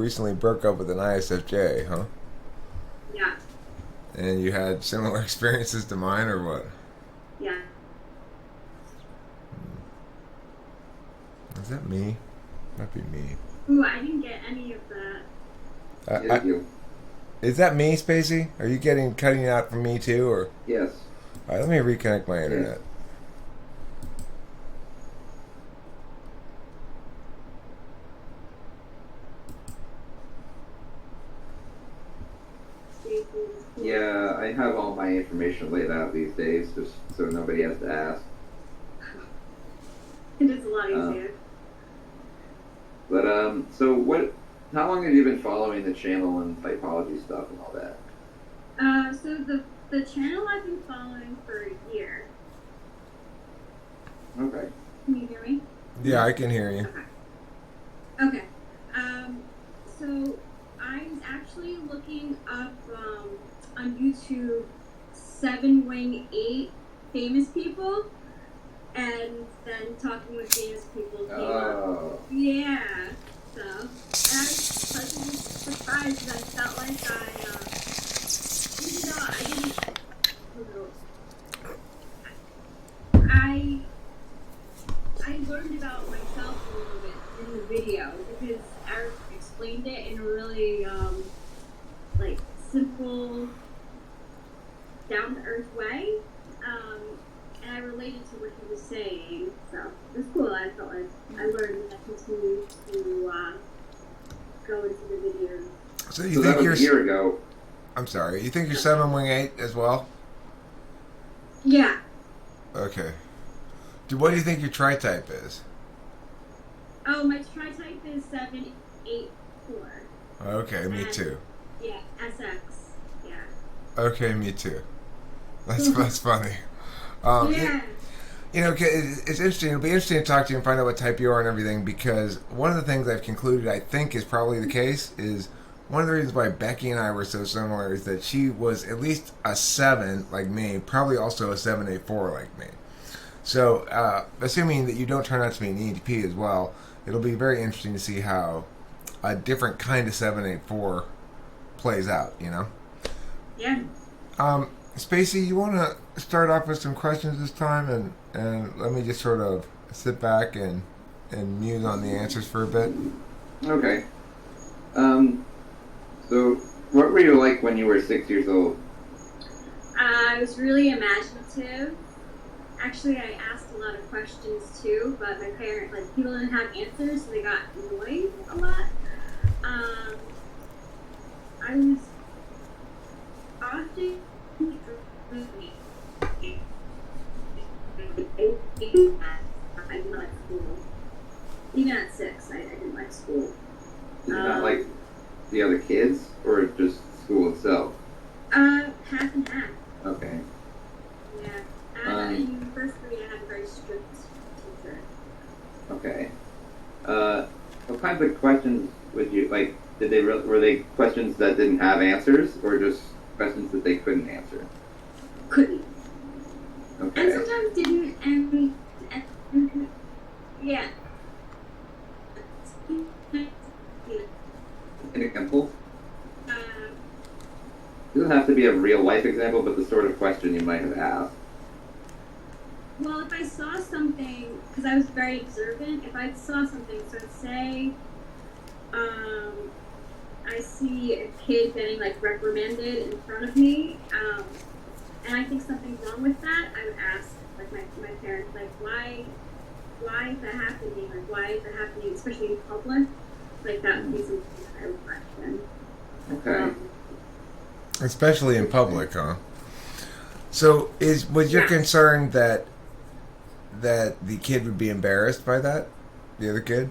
recently broke up with an ISFJ, huh? Yeah, And you had similar experiences to mine, or what? yeah. Is that me? Might be me. Ooh, I didn't get any of that. I, is that me, Spacey? Are you getting cutting out from me too, or? Yes. All right, let me reconnect my Yes. internet. Stacey's cool. Yeah, I have all my information laid out these days, just so nobody has to ask. It is a lot Uh, easier. But so what? How long have you been following the channel and typology stuff and all that? So the channel I've been following for a year. Okay. Can you hear me? Yeah, I can hear you. Okay. So I was actually looking up on YouTube 7 wing 8 famous people, and then talking with famous people came up. Oh. Yeah. So and I was pleasantly surprised because I felt like even though I didn't, I learned about myself a little bit in the video because Eric explained it in a really like simple, down to earth way, and I related to what he was saying. So it was cool. I felt like I learned and I continued to go into the videos. So you So that think was a you're? year ago. I'm sorry. You think you're 7 wing 8 as well? Yeah. Okay. What do you think your tri type is? Oh, my tri type is 784. Okay, me And- too. Yeah, SX. Yeah. Okay, me too. That's funny. Yeah. It's interesting. It'll be interesting to talk to you and find out what type you are and everything, because one of the things I've concluded I think is probably the case is one of the reasons why Becky and I were so similar is that she was at least a 7 like me, probably also a 784 like me. So, assuming that you don't turn out to be an ENTP as well, it'll be very interesting to see how a different kind of 784 plays out, you know? Yeah. Spacey, you want to start off with some questions this time, and let me just sort of sit back and muse on the answers for a bit? Okay. So what were you like when you were 6 years old? I was really imaginative. Actually, I asked a lot of questions too, but my parents, like, people didn't have answers, so they got annoyed a lot. I was often I didn't like school. Even at 6, I didn't like school. Did you not like the other kids, or just school itself? Half and half. Okay. Yeah. In first grade, I had a very strict teacher. Okay. What kinds of questions would you like? Were they questions that didn't have answers, or just questions that they couldn't answer? Couldn't. Okay. And sometimes didn't, and yeah. An example? Uh, It doesn't have to be a real life example, but the sort of question you might have asked. well, if I saw something, because I was very observant, if I saw something, so say, I see a kid getting like reprimanded in front of me, and I think something's wrong with that, I would ask like my parents, like, why is that happening? Like, why is that happening, especially in public? Like, that would be something that I would question. Okay. Especially in public, huh? So, was your concern that the kid would be embarrassed by that, the other kid?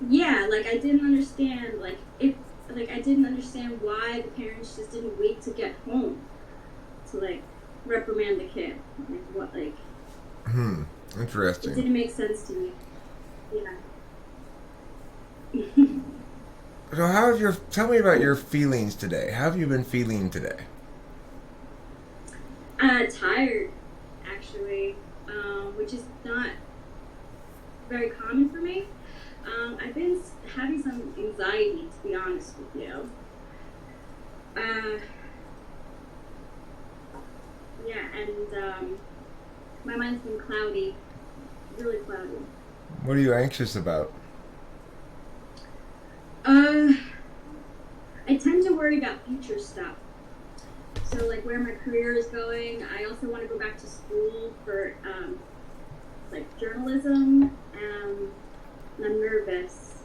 Yeah, like I didn't understand, I didn't understand why the parents just didn't wait to get home to like reprimand the kid. Like what, like? It Interesting. didn't make sense to me. Yeah. So, tell me about your feelings today. How have you been feeling today? Tired, actually, which is not very common for me. I've been having some anxiety, to be Uh, yeah, and my mind's been cloudy, really cloudy. What are you anxious about? Uh, I tend to worry about future stuff. So, like, where my career is going. I also want to go back to school for, like, journalism. And I'm nervous.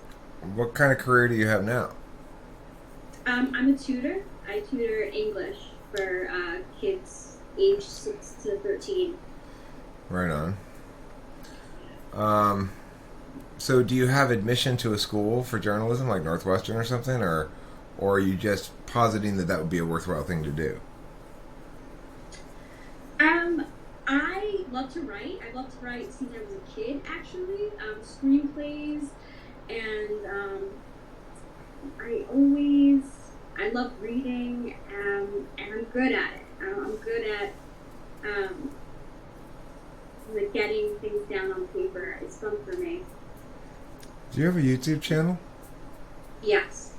What kind of career do you have now? I'm a tutor. I tutor English for kids age 6 to 13. Right on. So do you have admission to a school for journalism, like Northwestern or something, or are you just positing that would be a worthwhile thing to do? I love to write. I've loved to write since I was a kid, actually. Screenplays, and I love reading, and I'm good at it. I'm good at like getting things down on paper. It's fun for me. Do you have a YouTube channel? Yes.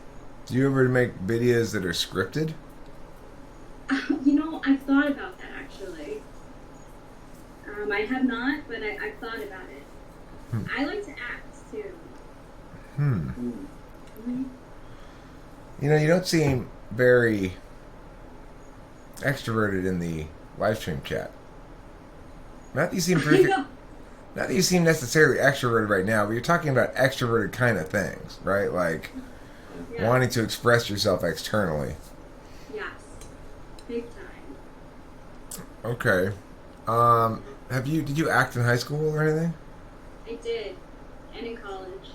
Do you ever make videos that are scripted? I've thought about that, actually. I have not, but I've thought about it. I like to act, too. Mm-hmm. You don't seem very extroverted in the live stream chat. Not that you seem necessarily extroverted right now, but you're talking about extroverted kind of things, right? Like wanting to express yourself externally. Yes. Big time. Okay. Did you act in high school or anything? I did. And in college.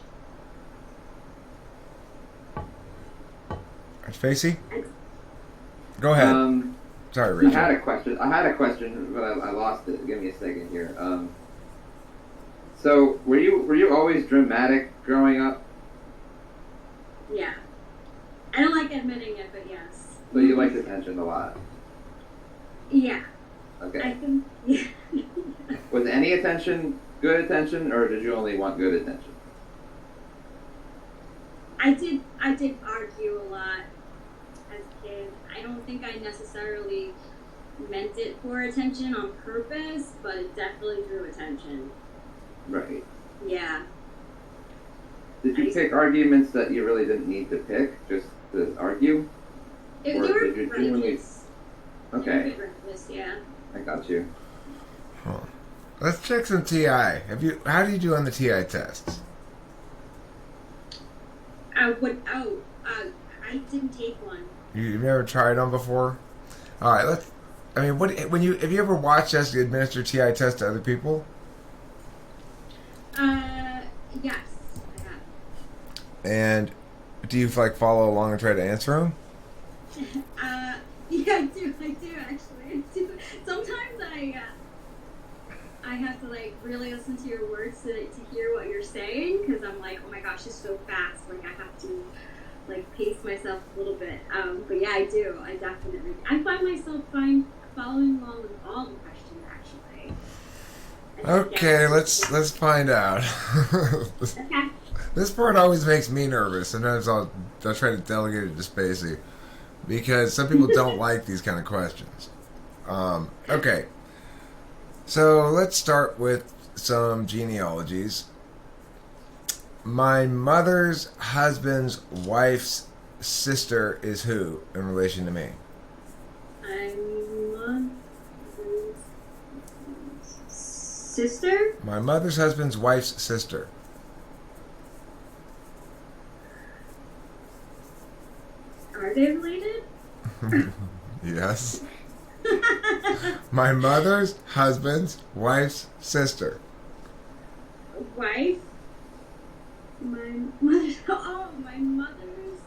Facey? Go ahead. Sorry, Rachel. I had a question, but I lost it. Give me a second here. So were you always dramatic growing up? Yeah. I don't like admitting it, but yes. So you liked attention a lot? Yeah. Okay. I think, yeah. Was any attention good attention, or did you only want good attention? I did argue a lot as a kid. I don't think I necessarily meant it for attention on purpose, but it definitely drew attention. Right. Yeah. Did you pick arguments that you really didn't need to pick, just to argue? They Or were did you genuinely... reckless. Okay. They were a bit reckless, yeah. I got you. Huh. Let's check some TI. How do you do on the TI tests? I didn't take one. You've never tried them before? All right, have you ever watched us administer TI tests to other people? Yes, I have. And do you follow along and try to answer them? Yeah, I do actually. I do. Sometimes I have to really listen to your words to hear what you're saying, because I'm like, oh my gosh, it's so fast. I have to pace myself a little bit. But yeah, I do. I definitely. I find myself following along with all the questions actually. Okay, let's find out. Okay. This part always makes me nervous. Sometimes I'll try to delegate it to Spacey, because some people don't like these kind of questions. Okay, so let's start with some genealogies. My mother's husband's wife's sister is who in relation to me? Sister? My mother's husband's wife's sister. Are they related? Yes. My mother's husband's wife's sister. Wife? My mother. Oh, my mother's.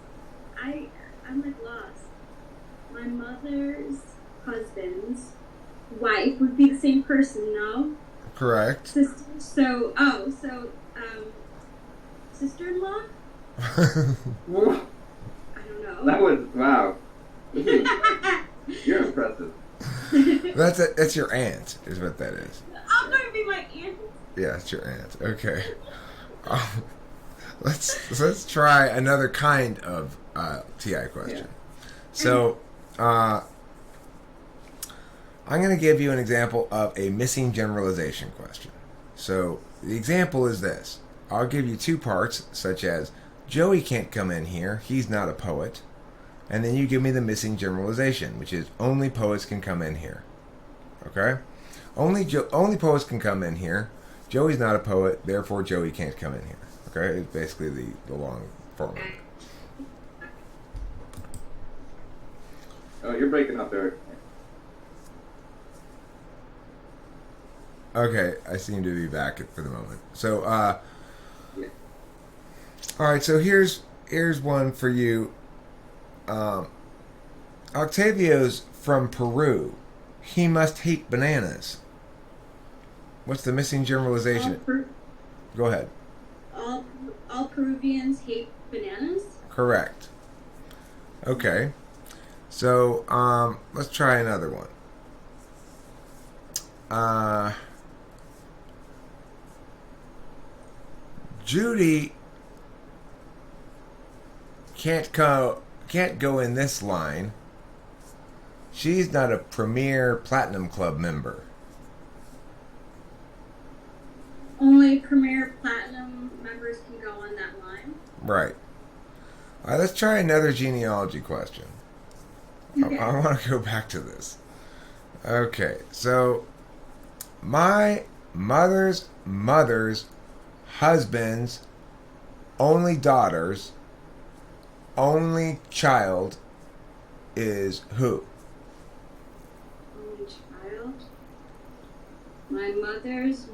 I'm lost. My mother's husband's wife would be the same person, no? Correct. Sister. So sister-in-law? Whoa, I don't know. that was wow. You're impressive. That's your aunt, is what that is. I'm gonna be my aunt. Yeah, it's your aunt. Okay. Let's try another kind of TI question. Yeah. So, I'm going to give you an example of a missing generalization question. So, the example is this. I'll give you two parts, such as Joey can't come in here, he's not a poet. And then you give me the missing generalization, which is only poets can come in here. Okay? Only poets can come in here. Joey's not a poet, therefore Joey can't come in here. Okay? It's basically the long form. Oh, you're breaking up, Eric. Okay, I seem to be back for the moment. So, Yeah. all right. So here's one for you. Octavio's from Peru. He must hate bananas. What's the missing generalization? Go ahead. All Peruvians hate bananas? Correct. Okay. So, let's try another one. Judy can't go in this line. She's not a Premier Platinum Club member. Only Premier Platinum members can go on that line? Right. All right, let's try another genealogy question. Okay. I want to go back to this. Okay, so my mother's husband's only daughter's only child is who? Only child? My mother's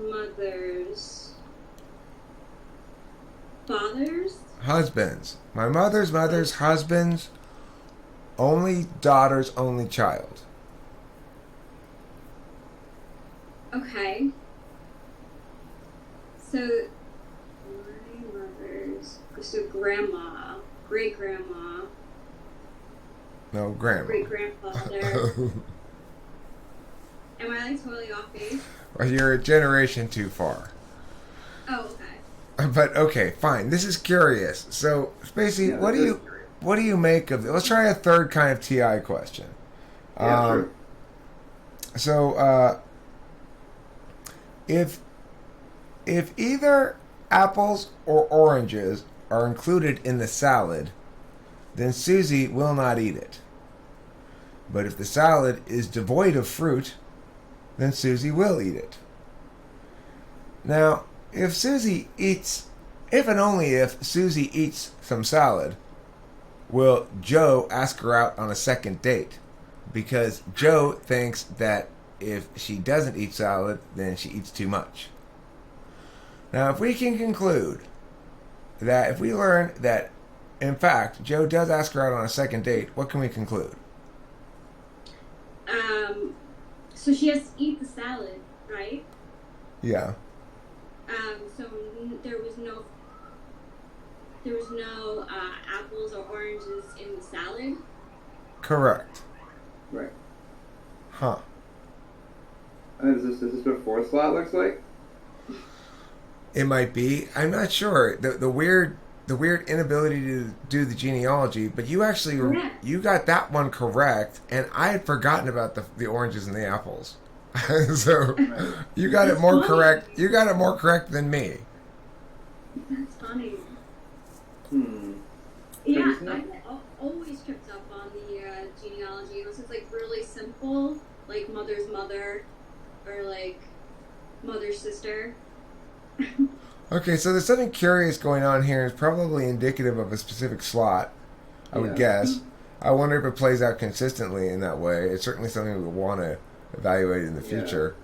father's? Husband's. My mother's husband's only daughter's only child. Okay. So, my mother's, so grandma, great grandma, No, grandma. great grandfather. Am I like totally off base? Well, you're a generation too far. Oh, okay. But okay, fine. This is curious. So, Spacey, Yeah, what do you make of? Let's try a third kind of TI question. Yeah, sure. So, if either apples or oranges are included in the salad, then Susie will not eat it. But if the salad is devoid of fruit, then Susie will eat it. Now, if and only if Susie eats some salad, will Joe ask her out on a second date? Because Joe thinks that if she doesn't eat salad, then she eats too much. Now, if we can conclude that if we learn that, in fact, Joe does ask her out on a second date, what can we conclude? So she has to eat the salad, right? Yeah. So there was no apples or oranges in the salad. Correct. Right. Huh. Is this what fourth slot looks like? It might be. I'm not sure. The weird inability to do the genealogy, but you actually Correct. you got that one correct, and I had forgotten about the oranges and the apples. So you got it more correct. You got it more correct than me. That's funny. Yeah, Yeah, I always tripped up on the genealogy unless it's like really simple, like mother's mother, or like mother's sister. Okay, so there's something curious going on here. It's probably indicative of a specific slot, I would guess. I wonder if it plays out consistently in that way. It's certainly something we want to evaluate in the future.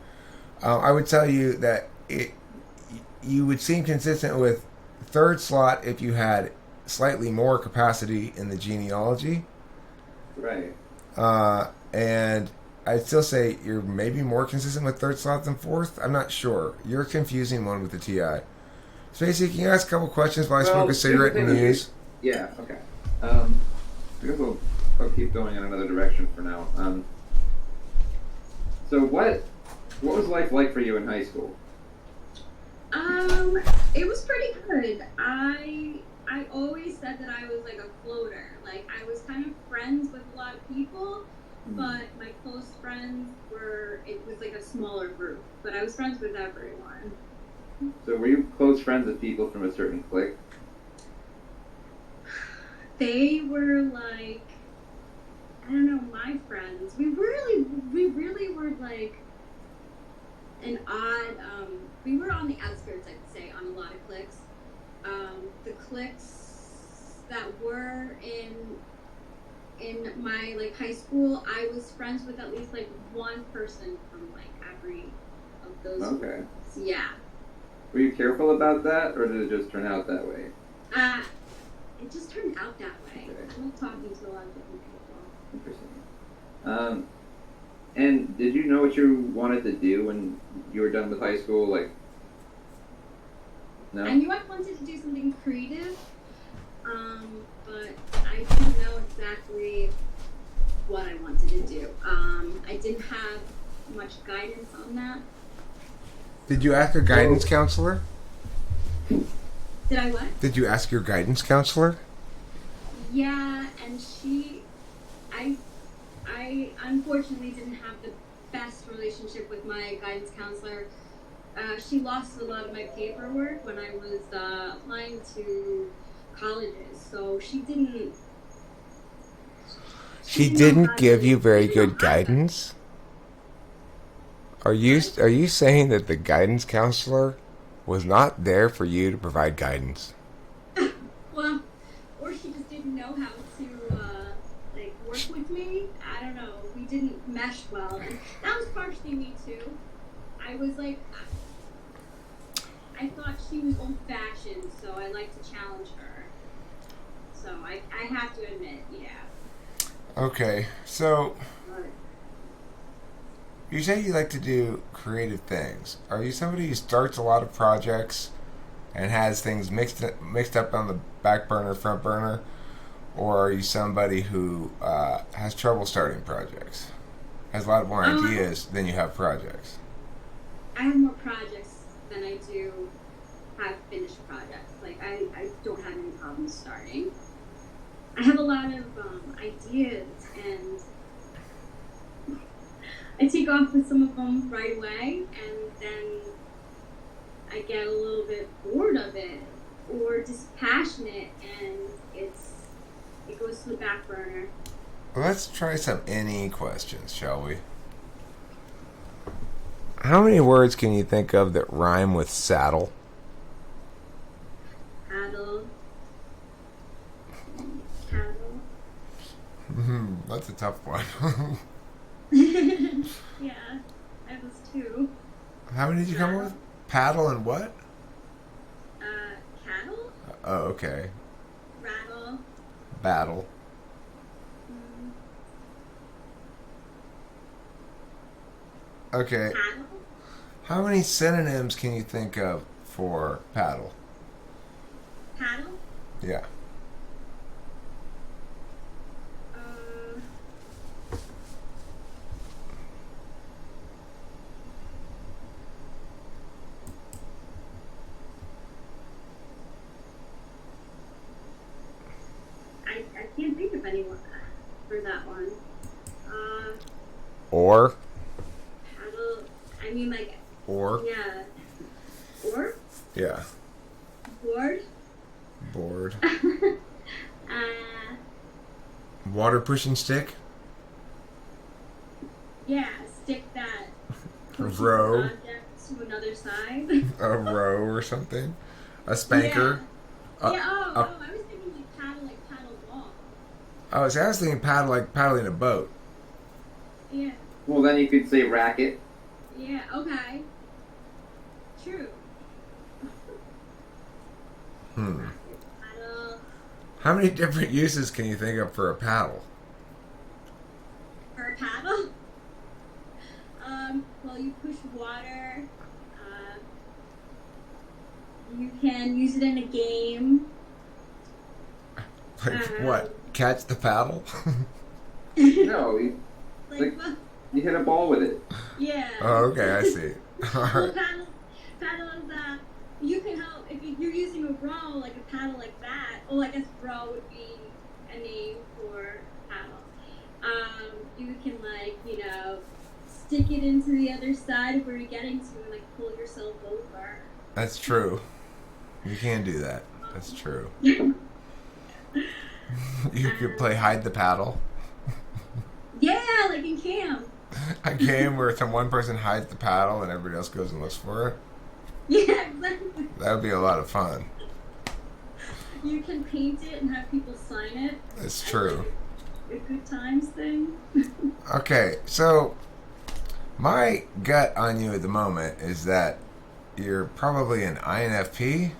I would tell you that you would seem consistent with third slot if you had slightly more capacity in the genealogy. Right. And I'd still say you're maybe more consistent with third slot than fourth. I'm not sure. You're confusing one with the TI. Spacey, can you ask a couple questions while I smoke a cigarette and muse? Yeah, okay. I guess I'll keep going in another direction for now. So what was life like for you in high school? It was pretty good. I I always said that I was like a floater. Like I was kind of friends with a lot of people, but my close friends it was like a smaller group. But I was friends with everyone. So were you close friends with people from a certain clique? They were like, I don't know, my friends. We really were like an odd. We were on the outskirts, I'd say, on a lot of cliques. The cliques that were in my like high school, I was friends with at least like one person from like every of those. Okay. Groups. Yeah. Were you careful about that, or did it just turn out that way? It just turned out that way. Okay. I was talking to a lot of different people. Interesting. And did you know what you wanted to do when you were done with high school? Like, no? I knew I wanted to do something creative, but I didn't know exactly what I wanted to do. I didn't have much guidance on that. Did you ask a guidance counselor? Did I what? Did you ask your guidance counselor? Yeah, and I unfortunately didn't have the best relationship with my guidance counselor. She lost a lot of my paperwork when I was applying to colleges, so she didn't. She didn't give you very good guidance? Are you saying that the guidance counselor was not there for you to provide guidance? Well, or she just didn't know how to like work with me. I don't know. We didn't mesh well, and that was partially me too. I was like, I thought she was old-fashioned, so I liked to challenge her. So I have to admit, yeah. Okay, so But you say you like to do creative things. Are you somebody who starts a lot of projects and has things mixed up on the back burner, front burner, or are you somebody who has trouble starting projects? Has a lot more ideas than you have projects? I have more projects than I do have finished projects. Like I don't have any problems starting. I have a lot of ideas, and I take off with some of them right away, and then I get a little bit bored of it or dispassionate, and it goes to the back burner. Let's try some any questions, shall we? How many words can you think of that rhyme with saddle? Cattle. That's a tough one. Yeah, I was two. How many did you come up with? Paddle and what? Cattle. Oh, okay. Rattle. Battle. Okay. Paddle. How many synonyms can you think of for paddle? Paddle. Yeah. I can't think of anyone for that one. Or? Paddle. I mean, like. Or? Yeah. Or? Yeah. Board. Board. Water pushing stick? Yeah, stick that. Row. Object to another side. A row or something? A spanker? Yeah. I was thinking like paddle ball. I was thinking paddle like paddling a boat. Yeah. Well, then you could say racket. Yeah, okay. True. Paddle. How many different uses can you think of for a paddle? For a paddle? Well, you push water. You can use it in a game. Like what? Catch the paddle? No, Like, you hit a ball with it. yeah. Oh, okay, I see. All Well, right. paddle is you can help if you're using a row, like a paddle like that. Oh, I guess row would be a name for paddle. You can stick it into the other side of where you're getting to and pull yourself over. That's true. You can do that. That's true. You could play hide the paddle. Yeah, like in camp. A game where one person hides the paddle and everybody else goes and looks for it. Yeah, exactly. That would be a lot of fun. You can paint it and have people sign it. It's true. A good times thing. Okay, so my gut on you at the moment is that you're probably an INFP.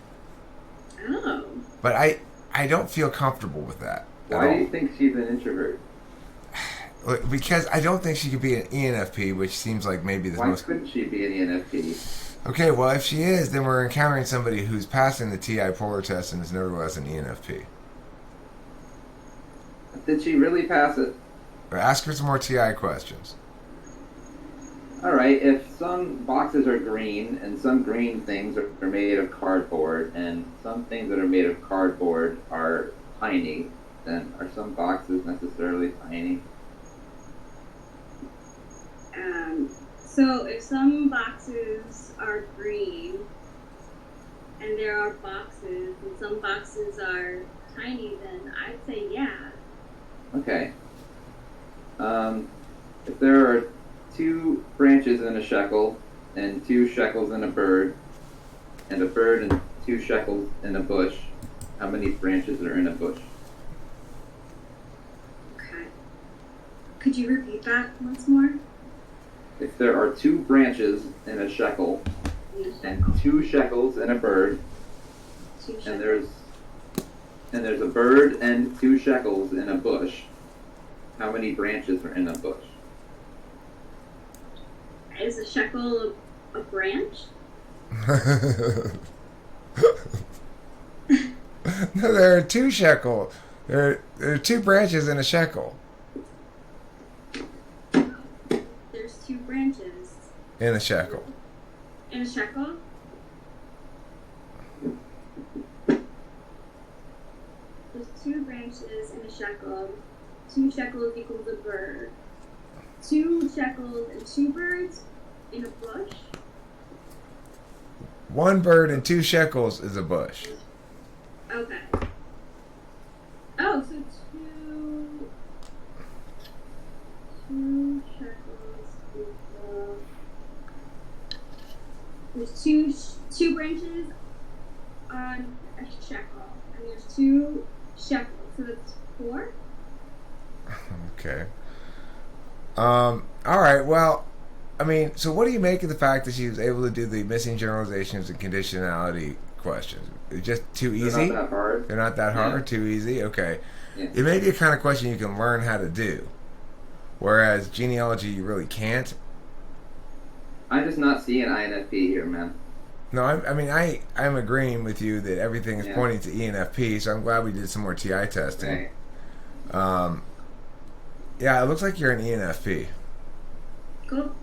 Oh. But I don't feel comfortable with that. Why do you think she's an introvert? Because I don't think she could be an ENFP, which seems like maybe the most... Why couldn't she be an ENFP? Okay, well, if she is, then we're encountering somebody who's passing the TI polar test and is nevertheless an ENFP. Did she really pass it? Ask her some more TI questions. Alright, if some boxes are green and some green things are made of cardboard and some things that are made of cardboard are tiny, then are some boxes necessarily tiny? So if some boxes are green and there are boxes and some boxes are tiny, then I'd say yeah. Okay. If there are 2 branches in a shekel and 2 shekels in a bird and 2 shekels in a bush, how many branches are in a bush? Okay. Could you repeat that once more? If there are 2 branches in a shekel and 2 shekels in a bird, and there's a bird and 2 shekels in a bush, how many branches are in a bush? Is a shekel a branch? No, there are 2 shekel. There are 2 branches in a shekel. There's 2 branches. In a shekel. In a shekel? There's 2 branches in a shekel. 2 shekels equals a bird. 2 shekels and 2 birds in a bush? 1 bird and 2 shekels is a bush. Okay. Oh, so 2 shekels equal... There's 2 branches on a shekel, and there's 2 shekels, so that's 4? Okay. All right. Well, I mean, so what do you make of the fact that she was able to do the missing generalizations and conditionality questions? It's just too easy? They're not that hard. They're not that hard? Too easy? Okay. Yeah. It may be a kind of question you can learn how to do, whereas genealogy you really can't. I'm just not seeing INFP here, man. No, I'm agreeing with you that everything is pointing to ENFP, so I'm glad we did some more TI testing. Right. Yeah, it looks like you're an ENFP. Cool.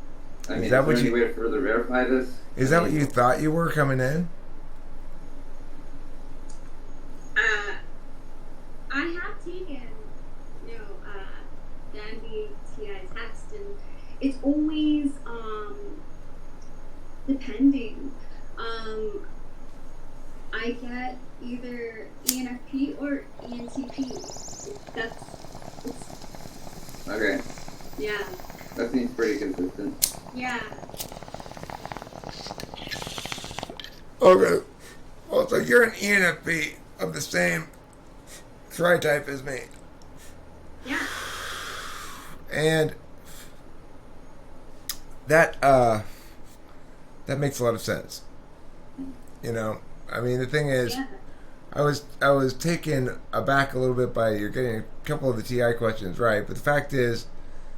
Is there any way to further verify this? Is that what you thought you were coming in? I have taken, the MBTI test, and it's always depending. I get either ENFP or ENTP. Okay. Yeah. That seems pretty consistent. Yeah. Okay. Well, so you're an ENFP of the same tri-type as me. Yeah. And that makes a lot of sense. I mean, the thing is, Yeah. I was taken aback a little bit by you're getting a couple of the TI questions right, but the fact is,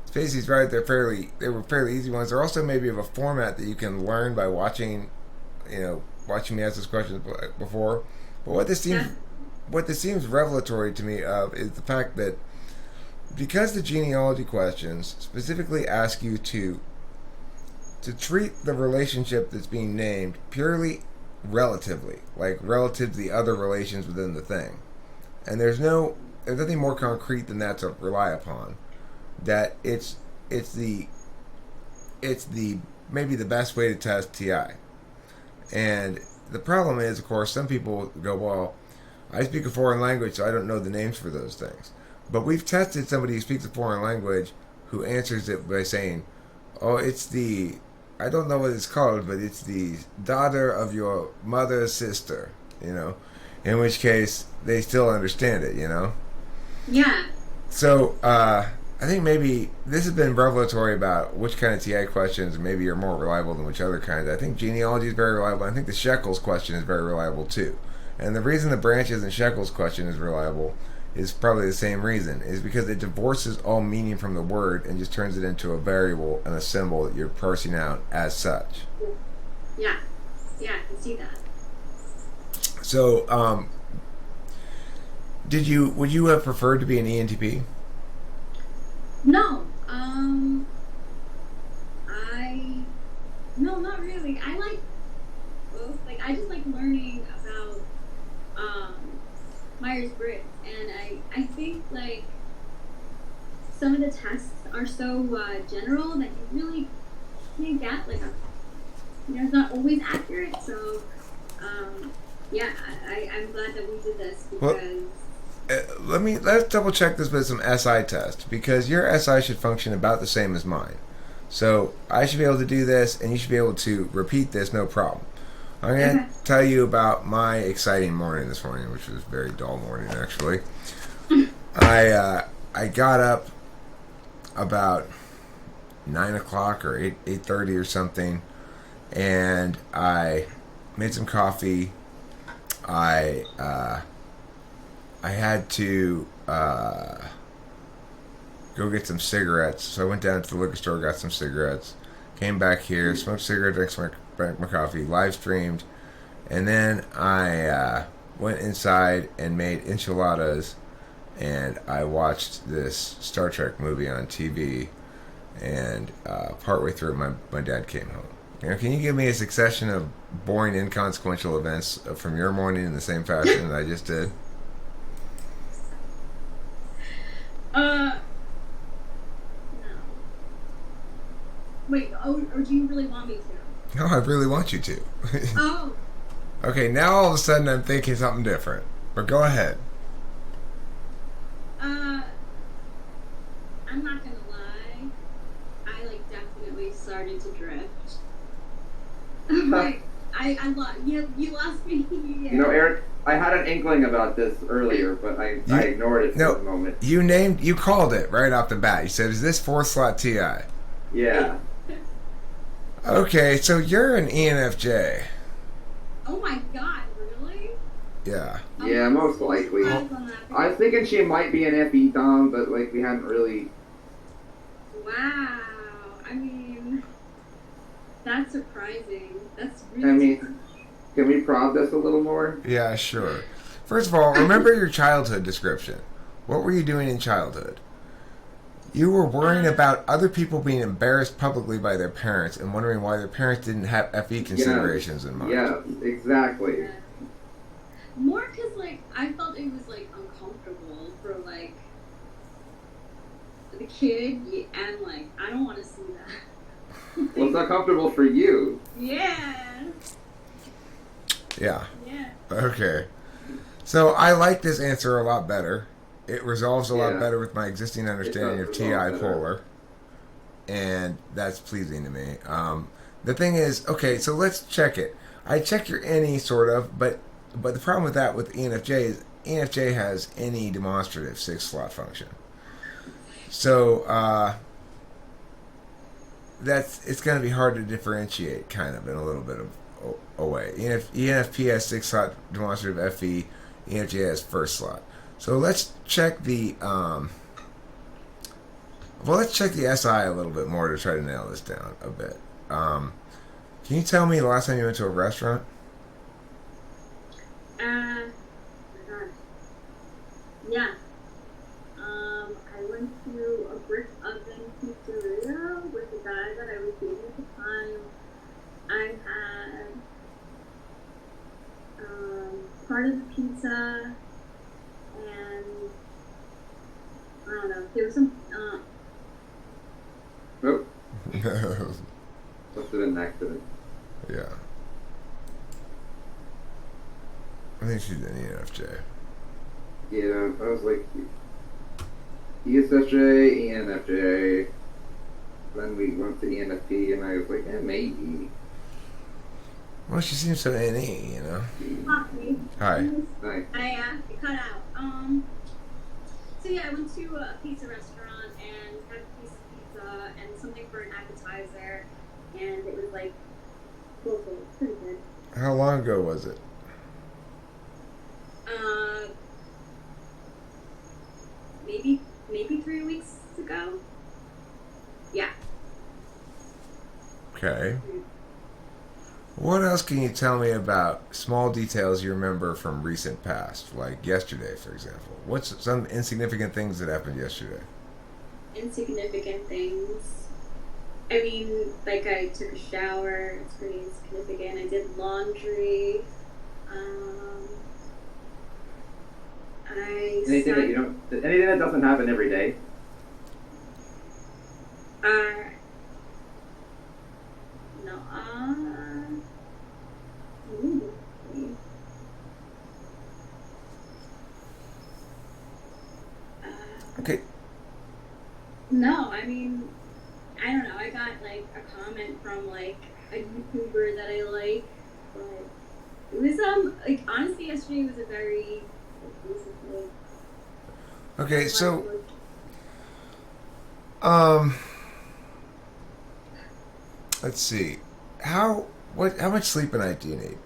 Spacey's right. They were fairly easy ones. They're also maybe of a format that you can learn by watching me ask those questions before. But what this seems revelatory to me of is the fact that because the genealogy questions specifically ask you to treat the relationship that's being named purely relatively, like relative to the other relations within the thing. And there's nothing more concrete than that to rely upon. That it's the maybe the best way to test TI. And the problem is, of course, some people go, well, I speak a foreign language, so I don't know the names for those things. But we've tested somebody who speaks a foreign language who answers it by saying, oh, it's the, I don't know what it's called, but it's the daughter of your mother's sister, you know, in which case they still understand it, you know? Yeah. So, I think maybe this has been revelatory about which kind of TI questions maybe are more reliable than which other kinds. I think genealogy is very reliable. I think the shekels question is very reliable too. And the reason the branches and shekels question is reliable is probably the same reason, is because it divorces all meaning from the word and just turns it into a variable and a symbol that you're parsing out as such. Yeah. Yeah, I can see that. So, would you have preferred to be an ENTP? No. No, not really. I like both. Like, I just like learning about Myers-Briggs, and I think like some of the tests are so general that you really can't get like it's not always accurate. So yeah, I'm glad that we did this because. Let's double check this with some SI test, because your SI should function about the same as mine. So I should be able to do this, and you should be able to repeat this, no problem. I'm going to tell you about my exciting morning this morning, which was a very dull morning actually. I got up about 9 o'clock or 8:30 or something, and I made some coffee. I had to go get some cigarettes, so I went down to the liquor store, got some cigarettes, came back here, smoked cigarettes, drank my coffee, live streamed, and then I went inside and made enchiladas, and I watched this Star Trek movie on TV, and partway through my dad came home. You know, can you give me a succession of boring, inconsequential events from your morning in the same fashion that I just did? No. Wait, or do you really want me to? No, I really want you to. Oh. Okay, now all of a sudden I'm thinking something different. But go ahead. I'm not gonna lie. I definitely started to drift. Like, I lost. You lost me. Yeah. You know, Eric, I had an inkling about this earlier, but I ignored it for the moment. You called it right off the bat. You said, "Is this 4th slot TI?" Yeah. Okay, so you're an ENFJ. Oh my God! Really? Yeah. Yeah, most likely. I was thinking she might be an FE Dom, but we hadn't really. Wow. I mean, that's surprising. That's really. Can we prod this a little more? Yeah, sure. First of all, remember your childhood description. What were you doing in childhood? You were worrying about other people being embarrassed publicly by their parents and wondering why their parents didn't have FE considerations in mind. Yeah, exactly. Yeah. More because, I felt it was, uncomfortable for, the kid, and, I don't want to see that. Well, it's not comfortable for you. Yeah. Yeah. Yeah. Okay. So I like this answer a lot better. It resolves a lot better with my existing understanding of TI polar. And that's pleasing to me. The thing is, okay, so let's check it. I check your any sort of, but the problem with that with ENFJ is ENFJ has any demonstrative 6 slot function. So it's going to be hard to differentiate kind of in a little bit of a way. ENFP has 6 slot demonstrative FE, ENFJ has 1st slot. So let's check the SI a little bit more to try to nail this down a bit. Can you tell me the last time you went to a restaurant? Yeah. I went to a brick oven pizzeria with the guy that I was dating at the time. I had don't know. There was some. Oh, must have been an accident. Yeah. I think she's an ENFJ. Yeah, I was like, ESFJ, ENFJ. Then we went to ENFP, and I was like, maybe. Well, she seems so NE, you know. Hi. Nice. It cut out. So yeah, I went to a pizza restaurant and had a piece of pizza and something for an appetizer, and it was like local, pretty good. How long ago was it? Maybe 3 weeks ago. Yeah. Okay. What else can you tell me about small details you remember from recent past, like yesterday, for example? What's some insignificant things that happened yesterday? Insignificant things. I mean, like I took a shower. It's pretty insignificant. I did laundry. Anything that doesn't happen every day. No. Okay. No, I mean, I don't know. I got like a comment from like a YouTuber that I like, but it was like honestly yesterday was a very basically. Okay, so let's see. How much sleep a night do you need?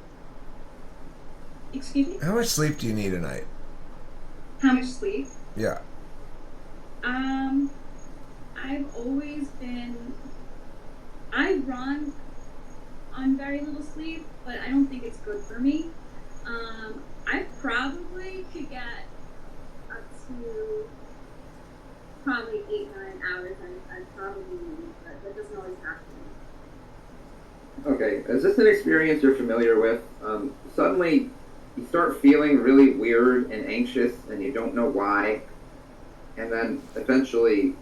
Excuse me? How much sleep do you need a night? How much sleep? Yeah. I've always been. I run on very little sleep, but I don't think it's good for me. I probably could get up to probably 8-9 hours. I probably need, but that doesn't always happen. Okay, is this an experience you're familiar with? Suddenly, you start feeling really weird and anxious, and you don't know why, and then eventually,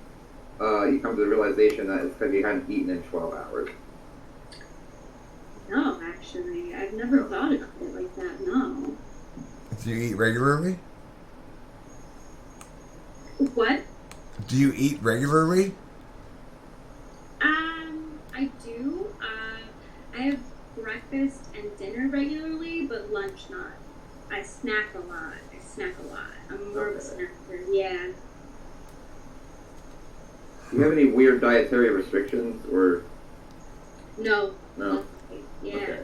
you come to the realization that it's because you hadn't eaten in 12 hours. No, actually, I've never thought about it like that. No. Do you eat regularly? What? Do you eat regularly? I do. I have breakfast and dinner regularly, but lunch not. I snack a lot. I'm more of a snacker. Yeah. Do you have any weird dietary restrictions, or? No. No. Yeah. Okay.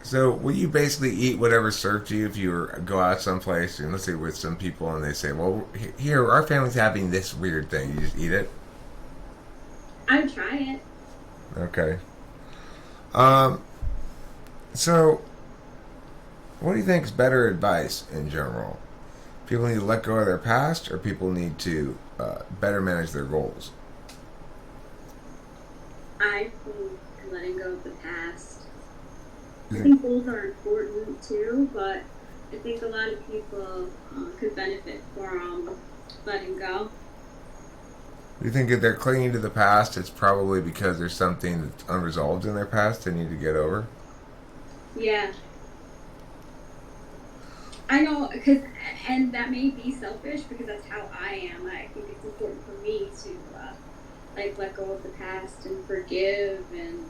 So, will you basically eat whatever's served to you if you go out someplace and let's say with some people and they say, "Well, here our family's having this weird thing." You just eat it. I would try it. Okay. So, what do you think is better advice in general? People need to let go of their past, or people need to better manage their goals? I think letting go of the past. I think goals are important too, but I think a lot of people could benefit from letting go. Do you think if they're clinging to the past, it's probably because there's something that's unresolved in their past they need to get over? Yeah. I know, and that may be selfish because that's how I am. I think it's important for me to let go of the past and forgive, and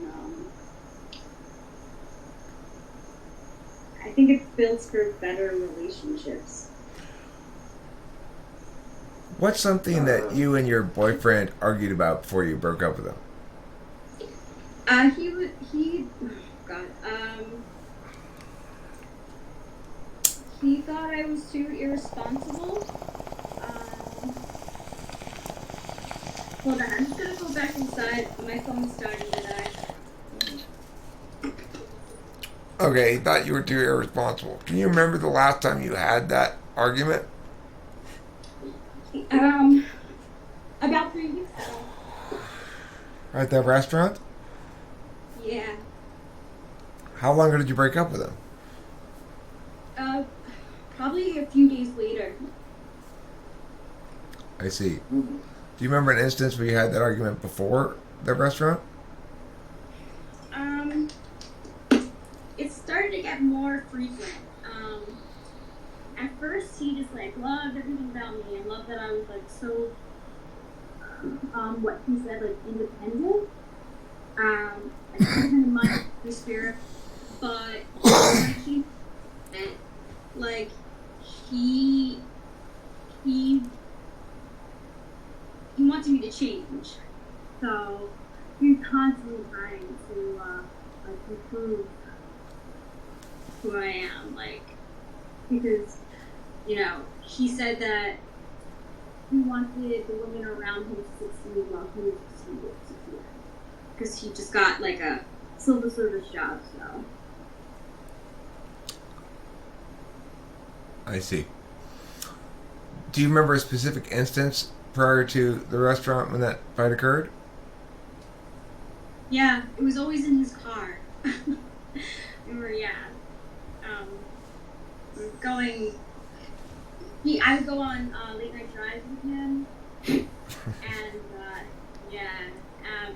I think it builds for better relationships. What's something that you and your boyfriend argued about before you broke up with him? He thought I was too irresponsible. Hold on, I'm just gonna go back inside. My phone's starting to die. Okay, he thought you were too irresponsible. Can you remember the last time you had that argument? About 3 weeks ago. At that restaurant? Yeah. How long ago did you break up with him? Probably a few days later. I see. Mhm. Do you remember an instance where you had that argument before the restaurant? Um, it started to get more frequent. At first he just like loved everything about me and loved that I was like so, what he said, like independent. Like independent mind, free spirit. But he meant, like he he wanted me to change. So he was constantly trying to like improve who I am, like because he said that he wanted the women around him to succeed while he was succeeding because he just got like a civil service job. So I see. Do you remember a specific instance prior to the restaurant when that fight occurred? yeah, it was always in his car. We were we were going. I would go on late night drives with him, and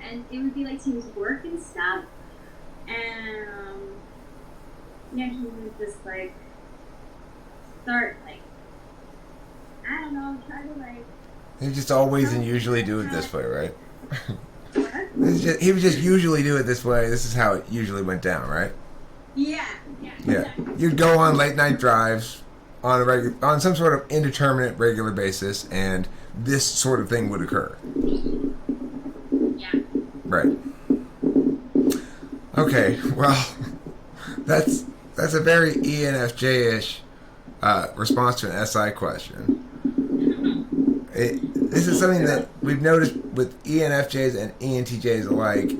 and it would be like to his work and stuff, and he would just like start like I don't know, try to like. He just always and usually do it this way, right? What? He would just usually do it this way. This is how it usually went down, right? Yeah. Yeah. Exactly. You'd go on late night drives on some sort of indeterminate regular basis, and this sort of thing would occur. Yeah. Right. Okay. Well, that's a very ENFJ-ish response to an SI question. This is something that we've noticed with ENFJs and ENTJs alike.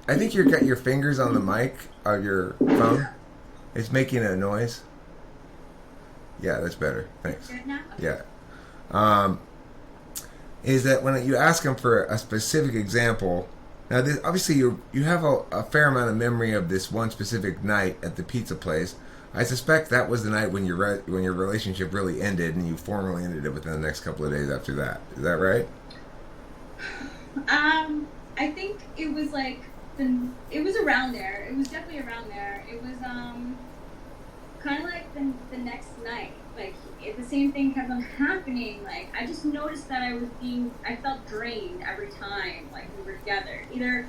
I think you've got your fingers on the mic of your phone? It's making a noise. Yeah, that's better. Thanks. Good now? Yeah. Is that when you ask them for a specific example? Now, obviously, you have a fair amount of memory of this one specific night at the pizza place. I suspect that was the night when your relationship really ended, and you formally ended it within the next couple of days after that. Is that right? I think it was like it was around there. It was definitely around there. It was kind of like the next night. Like the same thing kept on happening. Like I just noticed that I felt drained every time like we were together. Either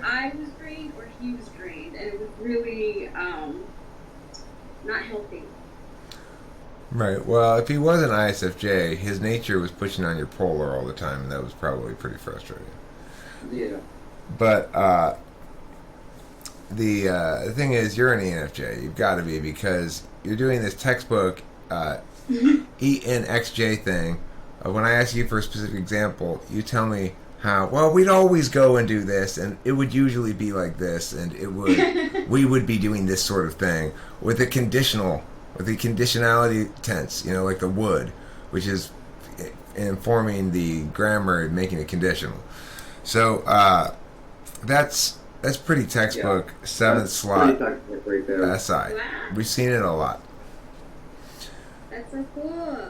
I was drained or he was drained, and it was really not healthy. Right. Well, if he was an ISFJ, his nature was pushing on your polar all the time, and that was probably pretty frustrating. Yeah. But the thing is, you're an ENFJ. You've got to be, because you're doing this textbook ENXJ thing. When I ask you for a specific example, you tell me how. Well, we'd always go and do this, and it would usually be like this, and we would be doing this sort of thing with the conditionality tense. Like the would, which is informing the grammar and making it conditional. So that's pretty textbook. Yeah. Seventh slot Textbook right there. SI. Wow. We've seen it a lot. That's so cool.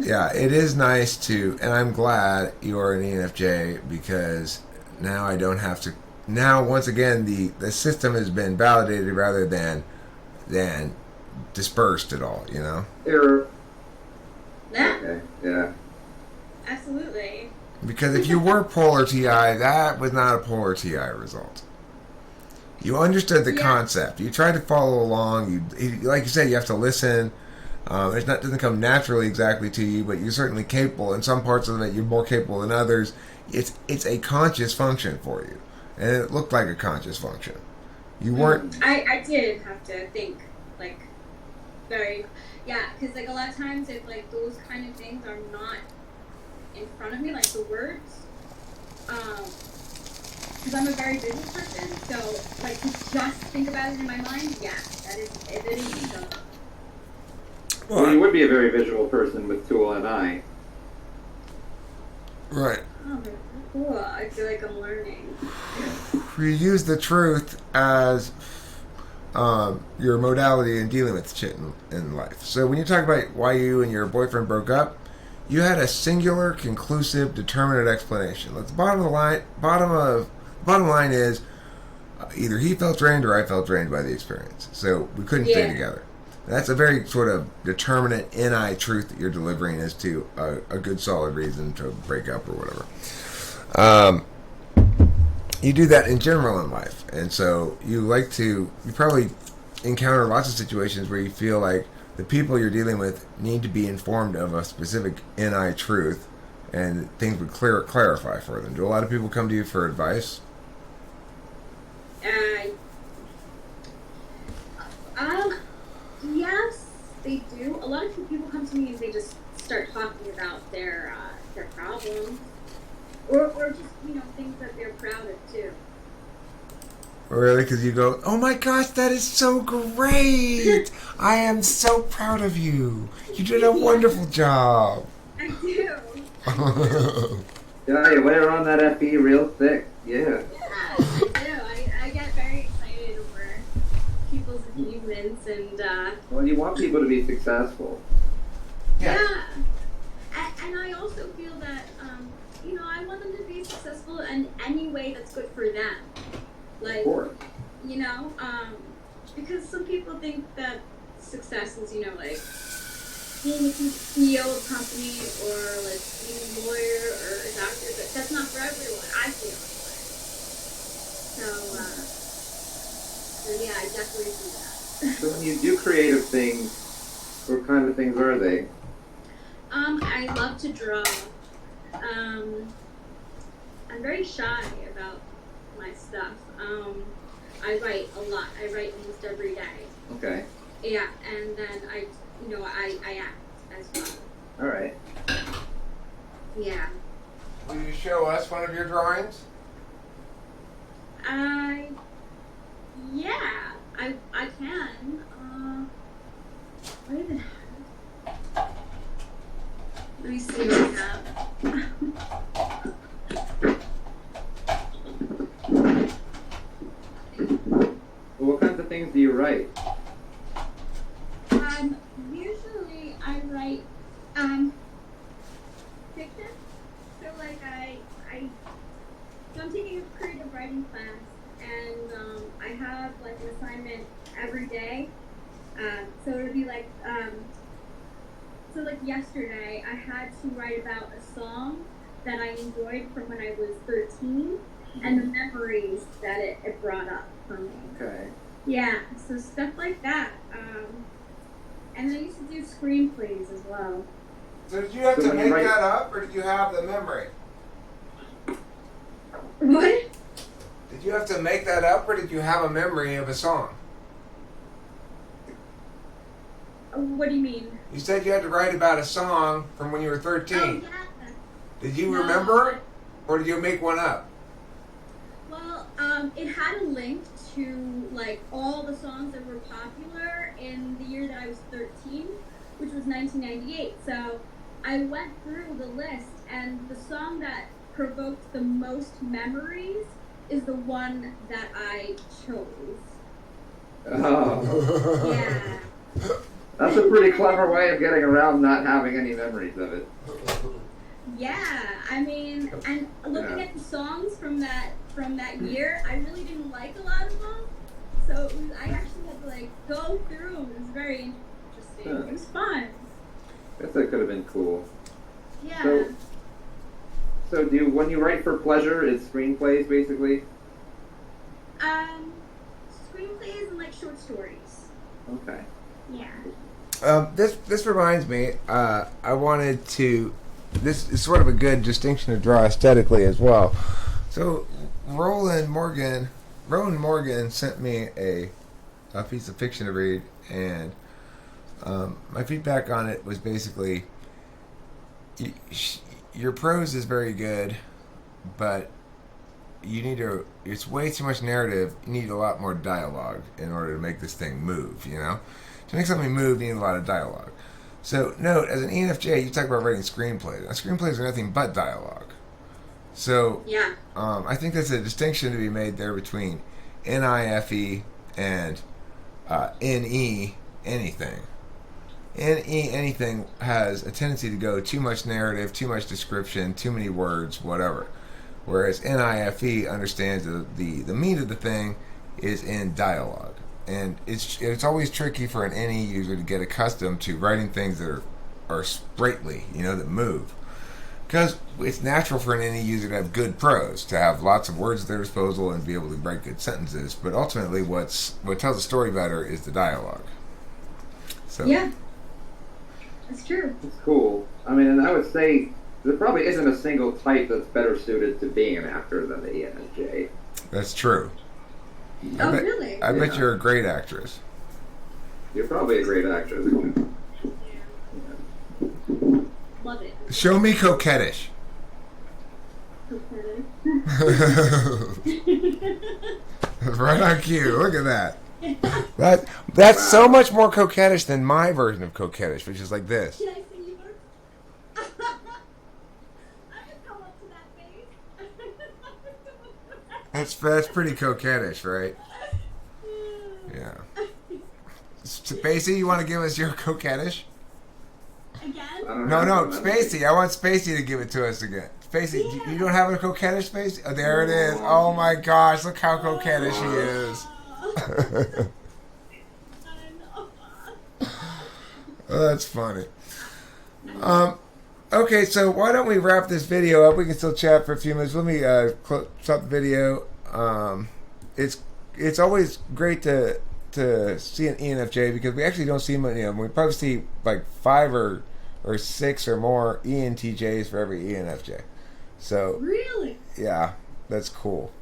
Yeah, it is nice to, and I'm glad you're an ENFJ, because now I don't have to. Now, once again, the system has been validated rather than dispersed at all. Error. Yeah, Okay. Yeah. absolutely. Because if you were polar TI, that was not a polar TI result. You understood the concept. You tried to follow along. Like you said, you have to listen. It doesn't come naturally exactly to you, but you're certainly capable. In some parts of it, you're more capable than others. It's a conscious function for you, and it looked like a conscious function. You weren't. I did have to think like very because like a lot of times if like those kind of things are not in front of me, like the words, because I'm a very visual person, so like to just think about it in my mind, it is so. Well, you would be a very visual person with Tool and I. Right. Oh, very cool. I feel like I'm learning. You use the truth as your modality in dealing with shit in life. So when you talk about why you and your boyfriend broke up, you had a singular, conclusive, determinate explanation. Let's bottom line is either he felt drained or I felt drained by the experience. So we couldn't stay together. That's a very sort of determinate NI truth that you're delivering as to a good solid reason to break up or whatever. You do that in general in life, and so you probably encounter lots of situations where you feel like the people you're dealing with need to be informed of a specific NI truth, and things would clarify for them. Do a lot of people come to you for advice? Yes, they do. A lot of people come to me and they just start talking about their problems, or just things that they're proud of too. Really? Because you go, oh my gosh, that is so great! I am so proud of you. You did a wonderful job. I do. Yeah, you wear on that FE real thick. Yeah. Yeah, I do. I get very excited over people's achievements and. Well, you want people to be successful. Yeah. And I also feel that I want them to be successful in any way that's good for them. Like, of course. Because some people think that success is, like being a CEO of a company or like being a lawyer or a doctor, but that's not for everyone, I feel anyway. So yeah, I definitely see that. So when you do creative things, what kind of things are they? I love to draw. I'm very shy about my stuff. I write a lot. I write almost every day. Okay. Yeah, and then I act as well. All right. Yeah. Will you show us one of your drawings? Yeah, I can. What even have? Let me see what I have. Well, what kinds of things do you write? Usually I write fiction. So like so I'm taking a creative writing class, and I have like an assignment every day. So it'll be like so like yesterday I had to write about a song that I enjoyed from when I was 13 and the memories that it brought up for me. Okay. Yeah, so stuff like that. And I used to do screenplays as well. So did you have to make that up, or did you have the memory? What? Did you have to make that up, or did you have a memory of a song? What do you mean? You said you had to write about a song from when you were 13. Oh, yeah. Did you No, remember it, or did you make one up? Well, it had a link to like all the songs that were popular in the year that I was 13, which was 1998. So I went through the list, and the song that provoked the most memories is the one that I chose. Oh. Yeah. That's a pretty clever way of getting around not having any memories of it. Yeah, I mean, and looking at the songs from that year, I really didn't like a lot of them. So I actually had to like go through them. It was very interesting. It was fun. I guess that could have been cool. Yeah. So when you write for pleasure, it's screenplays basically? Screenplays and like short stories. Okay. Yeah. This reminds me. I wanted to. This is sort of a good distinction to draw aesthetically as well. So, Rowan Morgan sent me a piece of fiction to read, and my feedback on it was basically, your prose is very good, but it's way too much narrative. You need a lot more dialogue in order to make this thing move, To make something move, you need a lot of dialogue. So, note, as an ENFJ, you talk about writing screenplays. Now, screenplays are nothing but dialogue. So, yeah. I think there's a distinction to be made there between NIFE and NE, anything. anything has a tendency to go too much narrative, too much description, too many words, whatever. Whereas NIFE understands the meat of the thing is in dialogue. And it's always tricky for an NE user to get accustomed to writing things that are sprightly, that move. Because it's natural for an NE user to have good prose, to have lots of words at their disposal and be able to write good sentences. But ultimately, what tells a story better is the dialogue. So yeah, that's true. It's cool. I mean, and I would say there probably isn't a single type that's better suited to being an actor than the ENFJ. That's true. Really? I bet you're a great actress. You're probably a great actress. Love it. Show me coquettish. Right on cue. Look at that. That's so much more coquettish than my version of coquettish, which is like this. Can I sing you one? I could come up to that face. That's pretty coquettish, right? Yeah. Spacey, you want to give us your coquettish? Again? No, Spacey. I want Spacey to give it to us again. Spacey, Yeah. you don't have a coquettish, Spacey? Oh, there it is. Oh my gosh, look how coquettish he is. Oh, that's funny. Okay, so why don't we wrap this video up? We can still chat for a few minutes. Let me stop the video. It's always great to see an ENFJ because we actually don't see many of them. We probably see like 5 or 6 or more ENTJs for every ENFJ. So Really? yeah, that's cool.